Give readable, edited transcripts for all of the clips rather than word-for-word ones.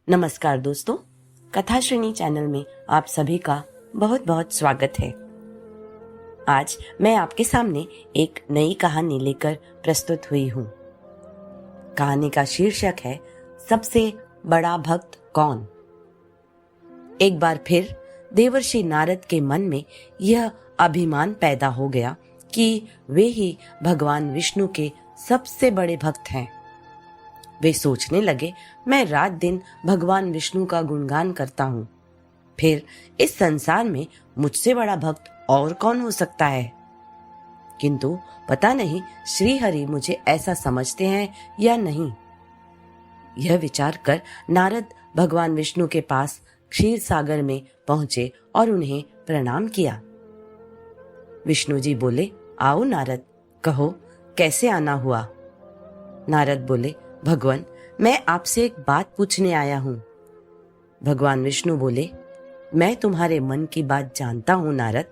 नमस्कार दोस्तों, कथा श्रेणी चैनल में आप सभी का बहुत बहुत स्वागत है। आज मैं आपके सामने एक नई कहानी लेकर प्रस्तुत हुई हूँ। कहानी का शीर्षक है सबसे बड़ा भक्त कौन। एक बार फिर देवर्षि नारद के मन में यह अभिमान पैदा हो गया कि वे ही भगवान विष्णु के सबसे बड़े भक्त हैं। वे सोचने लगे, मैं रात दिन भगवान विष्णु का गुणगान करता हूँ, फिर इस संसार में मुझसे बड़ा भक्त और कौन हो सकता है। किंतु पता नहीं श्री हरि मुझे ऐसा समझते हैं या नहीं। यह विचार कर नारद भगवान विष्णु के पास क्षीर सागर में पहुंचे और उन्हें प्रणाम किया। विष्णु जी बोले, आओ नारद, कहो कैसे आना हुआ। नारद बोले, भगवान, मैं आपसे एक बात पूछने आया हूँ। भगवान विष्णु बोले, मैं तुम्हारे मन की बात जानता हूँ नारद,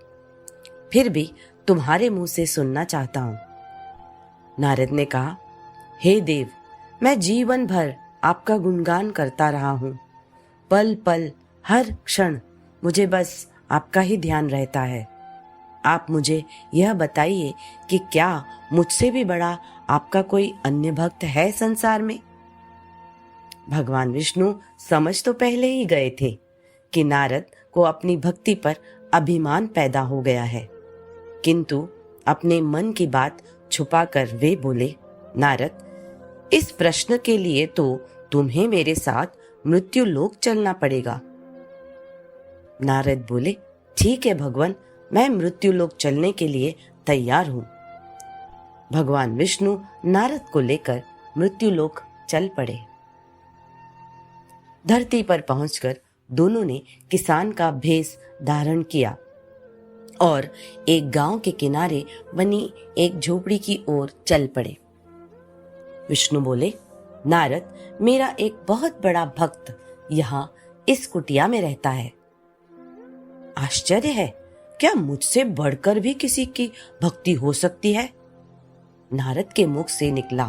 फिर भी तुम्हारे मुंह से सुनना चाहता हूँ। नारद ने कहा, हे देव, मैं जीवन भर आपका गुणगान करता रहा हूँ। पल पल हर क्षण मुझे बस आपका ही ध्यान रहता है। आप मुझे यह बताइए कि क्या मुझसे भी बड़ा आपका कोई अन्य भक्त है संसार में। भगवान विष्णु समझ तो पहले ही गए थे कि नारद को अपनी भक्ति पर अभिमान पैदा हो गया है, किंतु अपने मन की बात छुपाकर वे बोले, नारद, इस प्रश्न के लिए तो तुम्हें मेरे साथ मृत्यु लोक चलना पड़ेगा। नारद बोले, ठीक है भगवान, मैं मृत्यु लोक चलने के लिए तैयार हूं। भगवान विष्णु नारद को लेकर मृत्यु लोक चल पड़े। धरती पर पहुंचकर दोनों ने किसान का भेष धारण किया और एक गांव के किनारे बनी एक झोपड़ी की ओर चल पड़े। विष्णु बोले, नारद, मेरा एक बहुत बड़ा भक्त यहाँ इस कुटिया में रहता है। आश्चर्य है, क्या मुझसे बढ़कर भी किसी की भक्ति हो सकती है। नारद के मुख से निकला,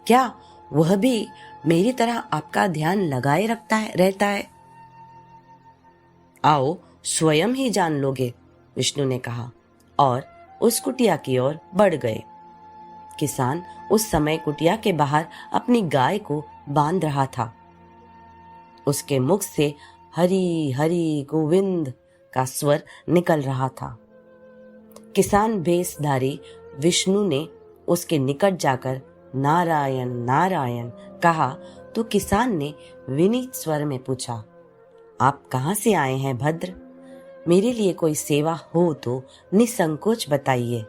क्या वह भी मेरी तरह आपका ध्यान लगाए रहता है। आओ स्वयं ही जान लोगे, विष्णु ने कहा और उस कुटिया की ओर बढ़ गए। किसान उस समय कुटिया के बाहर अपनी गाय को बांध रहा था। उसके मुख से हरि हरि गोविंद का स्वर निकल रहा था। किसान भेषधारी विष्णु ने उसके निकट जाकर नारायण नारायण कहा तो किसान ने विनीत स्वर में पूछा, आप कहां से आए हैं भद्र? मेरे लिए कोई सेवा हो तो निसंकोच बताइए।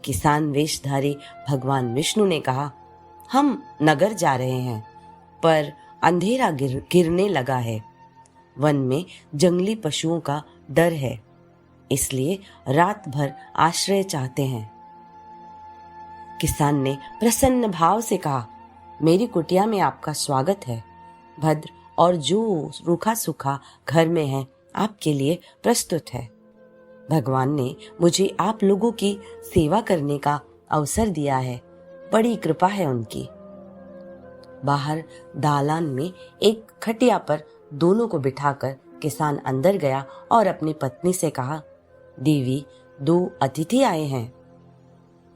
किसान वेशधारी भगवान विष्णु ने कहा, हम नगर जा रहे हैं, पर अंधेरा गिरने लगा है। वन में जंगली पशुओं का डर है, इसलिए रात भर आश्रय चाहते हैं। किसान ने प्रसन्न भाव से कहा, मेरी कुटिया में आपका स्वागत है भद्र, और जो रूखा सूखा घर में है आपके लिए प्रस्तुत है। भगवान ने मुझे आप लोगों की सेवा करने का अवसर दिया है, बड़ी कृपा है उनकी। बाहर दालान में एक खटिया पर दोनों को बिठाकर किसान अंदर गया और अपनी पत्नी से कहा, देवी, 2 अतिथि आए हैं।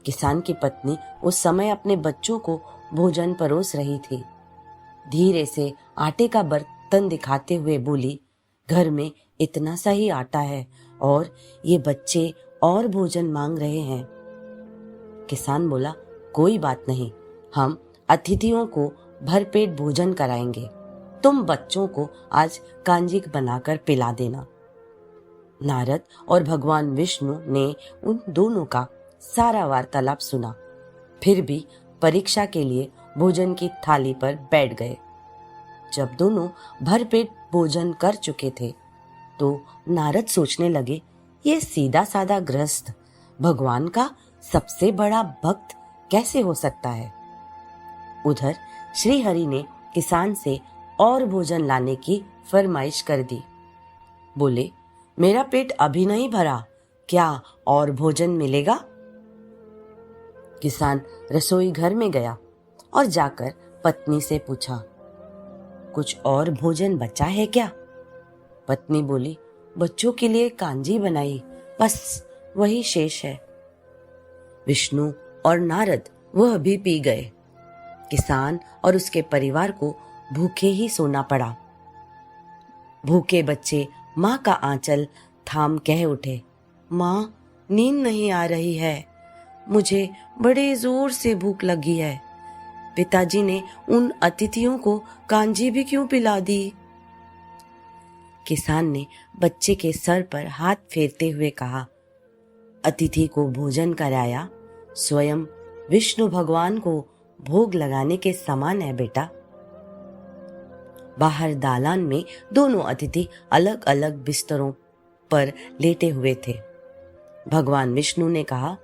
किसान की पत्नी उस समय अपने बच्चों को भोजन परोस रही थी। धीरे से आटे का बर्तन दिखाते हुए बोली, घर में इतना सा ही आटा है और ये बच्चे और भोजन मांग रहे हैं। किसान बोला, कोई बात नहीं, हम अतिथियों को भरपेट भोजन कराएंगे। तुम बच्चों को आज कांजिक बनाकर पिला देना। नारद और भगवान विष्णु ने उन दोनों का सारा वार्तालाप सुना, फिर भी परीक्षा के लिए भोजन की थाली पर बैठ गए। जब दोनों भरपेट भोजन कर चुके थे तो नारद सोचने लगे, ये सीधा साधा गृहस्थ भगवान का सबसे बड़ा भक्त कैसे हो सकता है। उधर श्री हरि ने किसान से और भोजन लाने की फरमाइश कर दी। बोले, मेरा पेट अभी नहीं भरा, क्या और भोजन मिलेगा? किसान रसोई घर में गया और जाकर पत्नी से पूछा, कुछ और भोजन बचा है क्या? पत्नी बोली, बच्चों के लिए कांजी बनाई, बस वही शेष है। विष्णु और नारद वह भी पी गए। किसान और उसके परिवार को भूखे ही सोना पड़ा। भूखे बच्चे माँ का आंचल थाम कह उठे, माँ, नींद नहीं आ रही है, मुझे बड़े जोर से भूख लगी है। पिताजी ने उन अतिथियों को कांजी भी क्यों पिला दी? किसान ने बच्चे के सर पर हाथ फेरते हुए कहा, अतिथि को भोजन कराया स्वयं विष्णु भगवान को भोग लगाने के समान है बेटा। बाहर दालान में दोनों अतिथि अलग अलग बिस्तरों पर लेटे हुए थे। भगवान विष्णु ने कहा,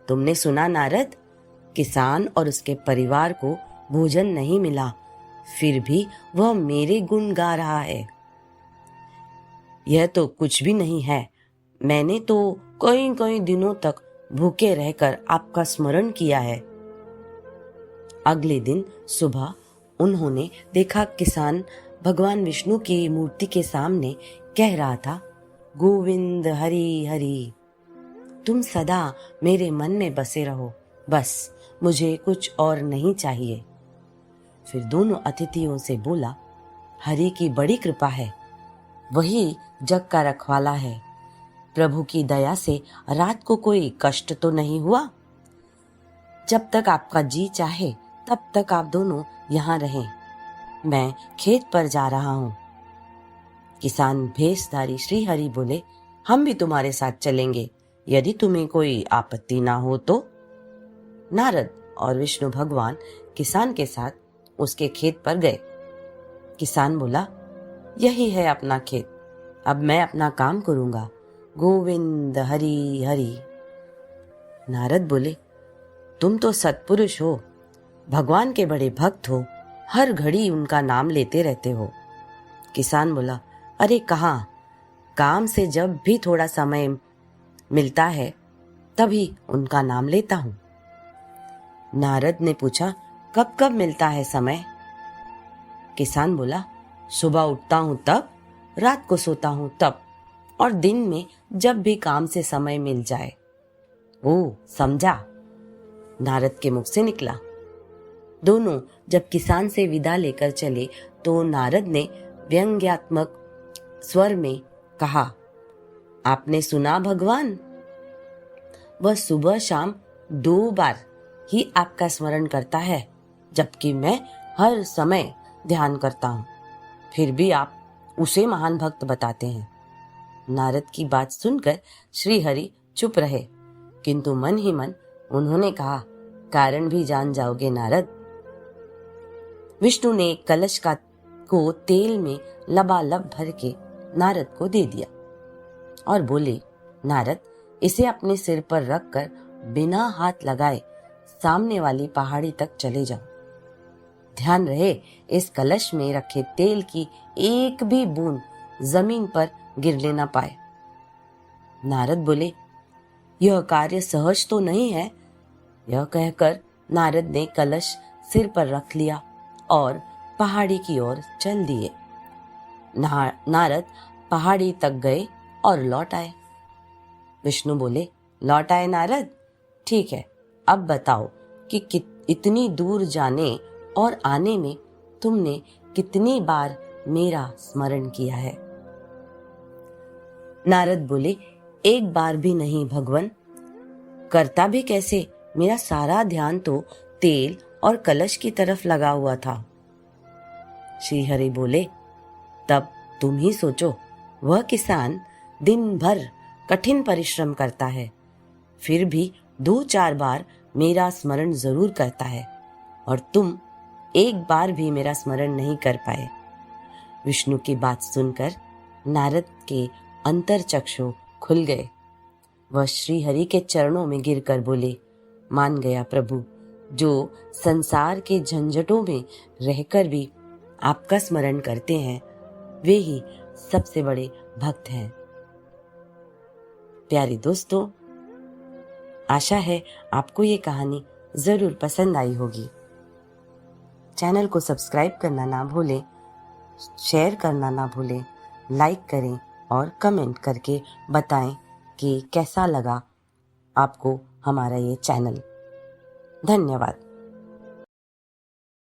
तुमने सुना नारद, किसान और उसके परिवार को भोजन नहीं मिला, फिर भी वह मेरे गुण गा रहा है। यह तो कुछ भी नहीं है, मैंने तो कई कई दिनों तक भूखे रहकर आपका स्मरण किया है। अगले दिन सुबह उन्होंने देखा किसान भगवान विष्णु की मूर्ति के सामने कह रहा था, गोविंद हरि हरि, तुम सदा मेरे मन में बसे रहो, बस मुझे कुछ और नहीं चाहिए। फिर दोनों अतिथियों से बोला, हरि की बड़ी कृपा है, वही जग का रखवाला है। प्रभु की दया से रात को कोई कष्ट तो नहीं हुआ। जब तक आपका जी चाहे तब तक आप दोनों यहाँ रहें, मैं खेत पर जा रहा हूँ। किसान भेषधारी श्री हरि बोले, हम भी तुम्हारे साथ चलेंगे, यदि तुम्हें कोई आपत्ति ना हो तो। नारद और विष्णु भगवान किसान के साथ उसके खेत पर गए। किसान बोला, यही है अपना खेत, अब मैं अपना काम करूंगा, गोविंद हरि हरि। नारद बोले, तुम तो सत्पुरुष हो, भगवान के बड़े भक्त हो, हर घड़ी उनका नाम लेते रहते हो। किसान बोला, अरे कहाँ, काम से जब भी थोड़ा समय मिलता है तभी उनका नाम लेता हूँ। नारद ने पूछा, कब कब मिलता है समय? किसान बोला, सुबह उठता हूँ तब, रात को सोता हूँ तब, और दिन में जब भी काम से समय मिल जाए। ओ, समझा, नारद के मुख से निकला। दोनों जब किसान से विदा लेकर चले तो नारद ने व्यंग्यात्मक स्वर में कहा, आपने सुना भगवान, वह सुबह शाम 2 बार ही आपका स्मरण करता है, जबकि मैं हर समय ध्यान करता हूँ, फिर भी आप उसे महान भक्त बताते हैं। नारद की बात सुनकर श्री हरि चुप रहे, किंतु मन ही मन उन्होंने कहा, कारण भी जान जाओगे नारद। विष्णु ने कलश को तेल में लबालब भर के नारद को दे दिया और बोले, नारद, इसे अपने सिर पर रखकर बिना हाथ लगाए सामने वाली पहाड़ी तक चले जाओ। ध्यान रहे इस कलश में रखे तेल की एक भी बूंद जमीन पर गिरने न पाए। नारद बोले, यह कार्य सहज तो नहीं है। यह कहकर नारद ने कलश सिर पर रख लिया और पहाड़ी की ओर चल दिए। नारद पहाड़ी तक गए और लौट आए। विष्णु बोले, लौट आए नारद, ठीक है, अब बताओ कि इतनी दूर जाने और आने में तुमने कितनी बार मेरा स्मरण किया है? नारद बोले, एक बार भी नहीं भगवन, करता भी कैसे, मेरा सारा ध्यान तो तेल और कलश की तरफ लगा हुआ था। श्री हरि बोले, तब तुम ही सोचो, वह किसान दिन भर कठिन परिश्रम करता है, फिर भी 2-4 बार मेरा स्मरण जरूर करता है, और तुम एक बार भी मेरा स्मरण नहीं कर पाए। विष्णु की बात सुनकर नारद के अंतरचक्षु खुल गए। वह श्री हरि के चरणों में गिरकर बोले, मान गया प्रभु, जो संसार के झंझटों में रहकर भी आपका स्मरण करते हैं, वे ही सबसे बड़े भक्त हैं। प्यारे दोस्तों, आशा है आपको ये कहानी जरूर पसंद आई होगी। चैनल को सब्सक्राइब करना ना भूलें शेयर करना ना भूलें, लाइक करें और कमेंट करके बताएं कि कैसा लगा आपको हमारा ये चैनल। धन्यवाद।